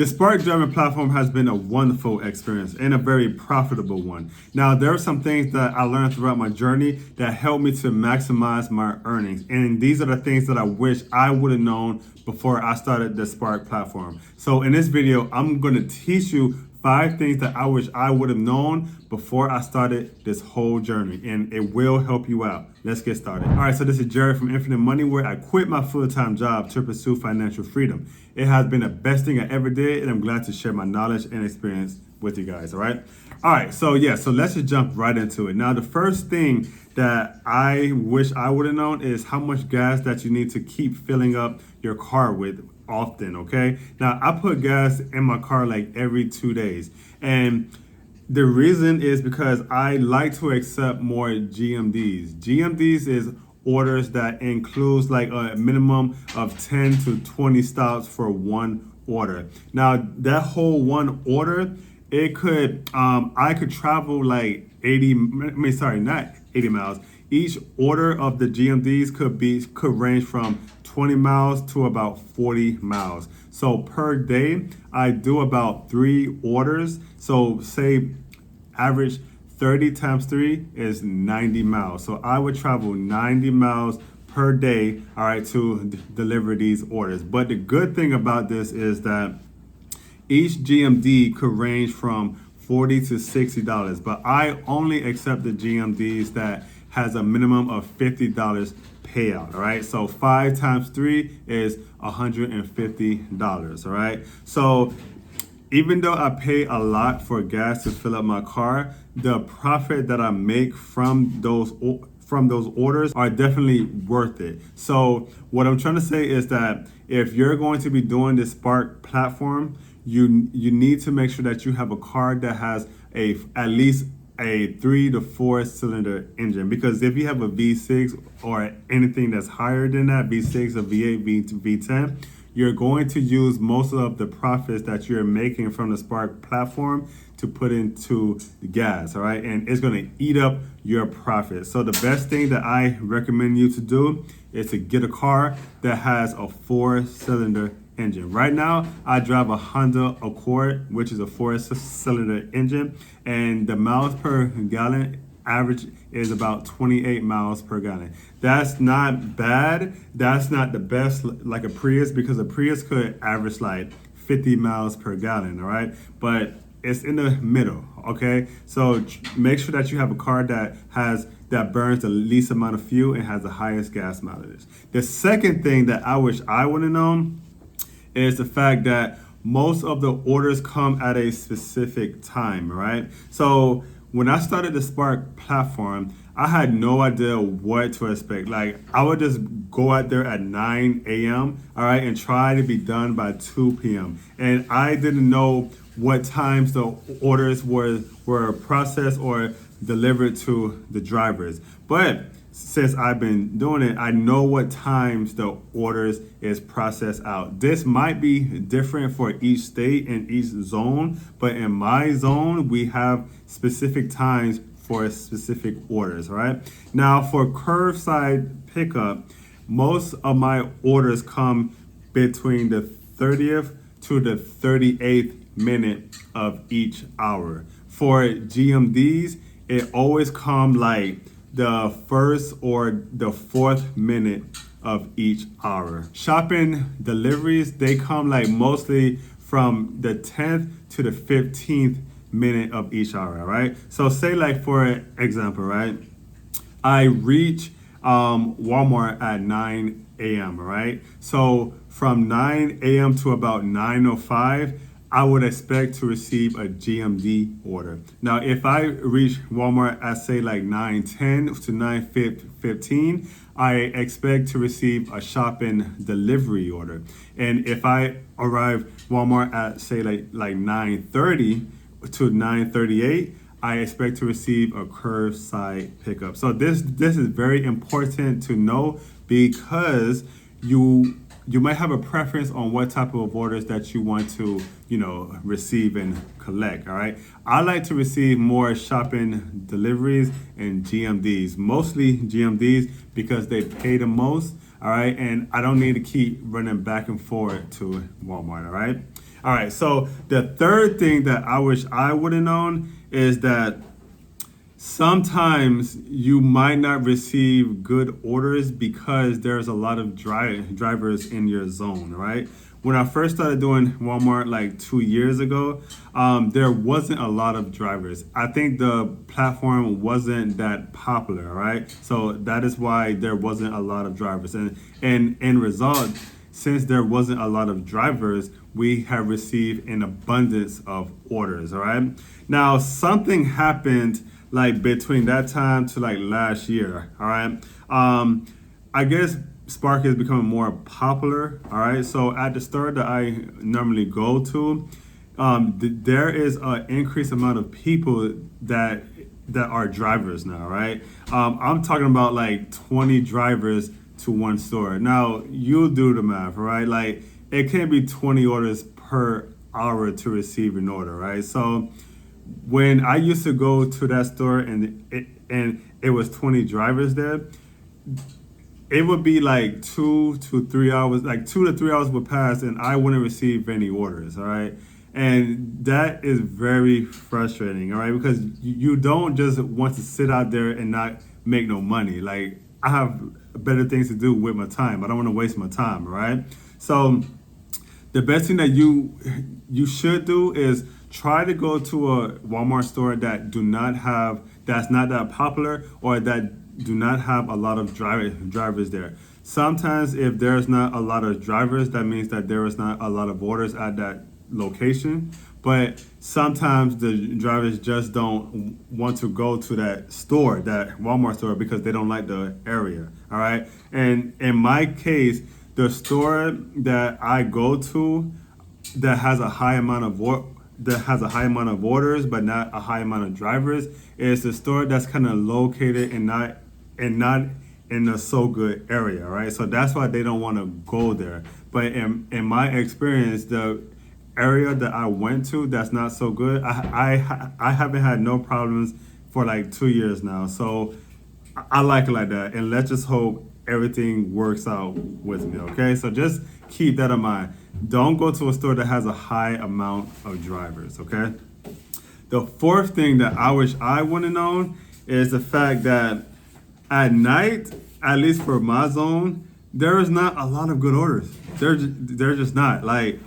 The Spark driving platform has been a wonderful experience and a very profitable one. Now, there are some things that I learned throughout my journey that helped me to maximize my earnings. And these are the things that I wish I would have known before I started the Spark platform. So in this video, I'm going to teach you 5 things that I wish I would have known before I started this whole journey, and it will help you out. Let's get started. All right, so this is Jared from Infinite Money, where I quit my full-time job to pursue financial freedom. It has been the best thing I ever did, and I'm glad to share my knowledge and experience with you guys, all right? All right, so let's just jump right into it. Now, the first thing that I wish I would have known is how much gas that you need to keep filling up your car with often, okay? Now, I put gas in my car like every 2 days. And the reason is because I like to accept more GMDs. GMDs is orders that includes like a minimum of 10 to 20 stops for one order. Now, that whole one order, it could, I could travel like 80, not 80 miles. Each order of the GMDs could range from 20 miles to about 40 miles. So per day, I do about 3 orders. So say average 30 times 3 is 90 miles. So I would travel 90 miles per day, all right, to deliver these orders. But the good thing about this is that each GMD could range from $40 to $60, but I only accept the GMDs that has a minimum of $50 payout, all right? So 5 times 3 is $150, all right? So even though I pay a lot for gas to fill up my car, the profit that I make from those orders are definitely worth it. So what I'm trying to say is that if you're going to be doing this Spark platform, you need to make sure that you have a car that has at least a 3 to 4 cylinder engine, because if you have a V6 or anything that's higher than that, V6 or V8, V10, you're going to use most of the profits that you're making from the Spark platform to put into the gas, all right? And it's gonna eat up your profit. So the best thing that I recommend you to do is to get a car that has a 4-cylinder engine. Right now, I drive a Honda Accord, which is a 4-cylinder engine, and the miles per gallon average is about 28 miles per gallon. That's not bad. That's not the best like a Prius, because a Prius could average like 50 miles per gallon, all right? But it's in the middle, okay? So make sure that you have a car that burns the least amount of fuel and has the highest gas mileage. The second thing that I wish I would have known is the fact that most of the orders come at a specific time, right? So when I started the Spark platform, I had no idea what to expect. Like, I would just go out there at 9 a.m., all right, and try to be done by 2 p.m. And I didn't know what times the orders were processed or delivered to the drivers. But since I've been doing it, I know what times the orders is processed out. This might be different for each state and each zone, but in my zone, we have specific times for specific orders, all right? Now, for curbside pickup, most of my orders come between the 30th to the 38th minute of each hour. For GMDs, it always come like the first or the 4th minute of each hour. Shopping deliveries, they come like mostly from the 10th to the 15th minute of each hour, right? So say like for example, right? I reach Walmart at 9 a.m., right? So from 9 a.m. to about 9:05, I would expect to receive a GMD order. Now, if I reach Walmart at say like 9:10 to 9:15, I expect to receive a shopping delivery order. And if I arrive Walmart at say like 9:30 to 9:38, I expect to receive a curbside pickup. So this is very important to know, because you might have a preference on what type of orders that you want to, receive and collect, all right? I like to receive more shopping deliveries and GMDs, mostly GMDs, because they pay the most, all right? And I don't need to keep running back and forth to Walmart, all right? All right. So the third thing that I wish I would have known is that sometimes you might not receive good orders because there's a lot of drivers in your zone, right? When I first started doing Walmart like 2 years ago, there wasn't a lot of drivers. I think the platform wasn't that popular, right? So that is why there wasn't a lot of drivers. And in result, since there wasn't a lot of drivers, we have received an abundance of orders, all right? Now, something happened like between that time to like last year, all right? I guess Spark is becoming more popular, all right? So at the store that I normally go to, there is an increased amount of people that are drivers now, right? I'm talking about like 20 drivers to one store. Now you do the math, right? Like it can't be 20 orders per hour to receive an order, right? So when I used to go to that store and it was 20 drivers there, it would be like 2 to 3 hours, like 2 to 3 hours would pass and I wouldn't receive any orders, all right? And that is very frustrating, all right? Because you don't just want to sit out there and not make no money. Like I have better things to do with my time. I don't want to waste my time, all right? So the best thing that you should do is try to go to a Walmart store that's not that popular or that do not have a lot of drivers there. Sometimes if there's not a lot of drivers, that means that there is not a lot of orders at that location. But sometimes the drivers just don't want to go to that store, that Walmart store, because they don't like the area. All right. And in my case, the store that I go to that has a high amount of orders but not a high amount of drivers is the store that's kind of located and not in a so good area, right? So that's why they don't want to go there. But in my experience, the area that I went to that's not so good, I haven't had no problems for like 2 years now. So I like it like that. And let's just hope everything works out with me, okay? So just keep that in mind. Don't go to a store that has a high amount of drivers, okay? The fourth thing that I wish I would have known is the fact that at night, at least for my zone, there is not a lot of good orders. They're just not. Like,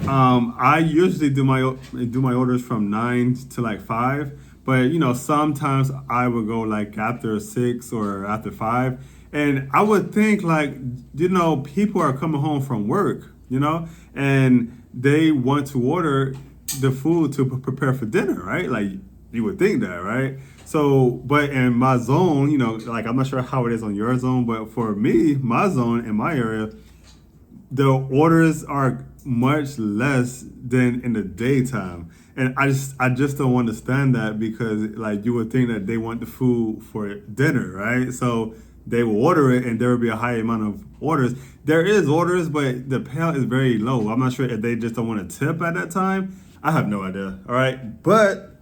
I usually do my orders from 9 to like 5, but sometimes I would go like after 6 or after 5, and I would think like people are coming home from work, and they want to order the food to prepare for dinner, right? Like you would think that, right? So, but in my zone, like I'm not sure how it is on your zone, but for me, my zone in my area, the orders are much less than in the daytime. And I just don't understand that because like you would think that they want the food for dinner, right? So they will order it and there will be a high amount of orders. There is orders, but the payout is very low. I'm not sure if they just don't want to tip at that time. I have no idea. All right. But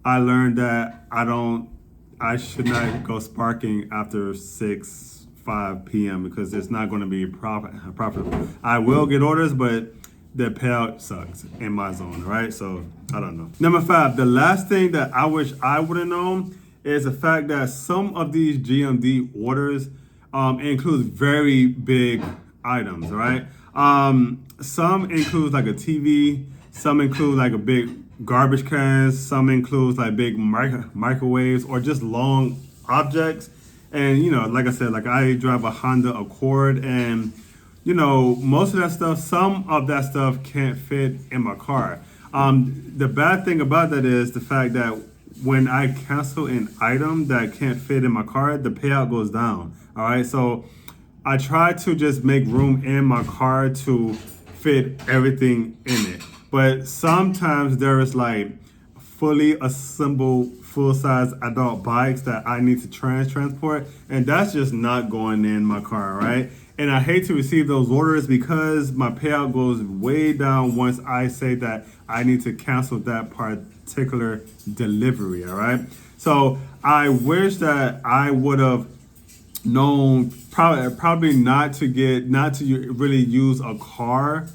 I learned that I should not go sparking after 5 p.m. because it's not going to be profitable. I will get orders, but the payout sucks in my zone, right? So I don't know. Number 5, the last thing that I wish I would have known is the fact that some of these GMD orders include very big items, right? Some include like a TV, some include like a big garbage cans, some includes like big microwaves or just long objects. And like I said, like I drive a Honda Accord, and most of that stuff, some of that stuff can't fit in my car. The bad thing about that is the fact that when I cancel an item that can't fit in my car, the payout goes down. All right, so I try to just make room in my car to fit everything in it. But sometimes there is like fully assembled full-size adult bikes that I need to transport, and that's just not going in my car, right? And I hate to receive those orders because my payout goes way down once I say that I need to cancel that particular delivery, all right? So I wish that I would have known probably not to really use a car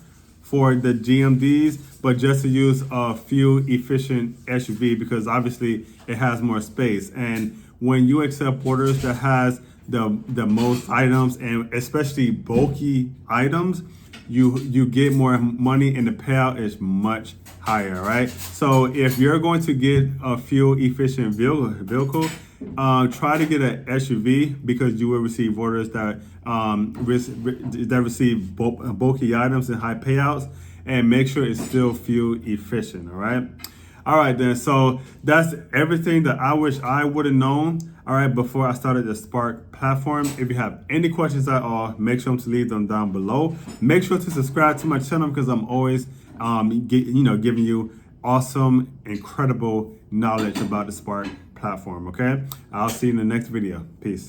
for the GMDs, but just to use a fuel efficient SUV because obviously it has more space. And when you accept orders that has the most items and especially bulky items, you get more money and the payout is much higher, right? So if you're going to get a fuel efficient vehicle, try to get an SUV because you will receive orders that receive bulky items and high payouts, and make sure it's still fuel efficient. All right then, so that's everything that I wish I would have known, all right, before I started the Spark platform. If you have any questions at all, make sure to leave them down below. Make sure to subscribe to my channel because I'm always giving you awesome, incredible knowledge about the Spark platform, okay? I'll see you in the next video. Peace.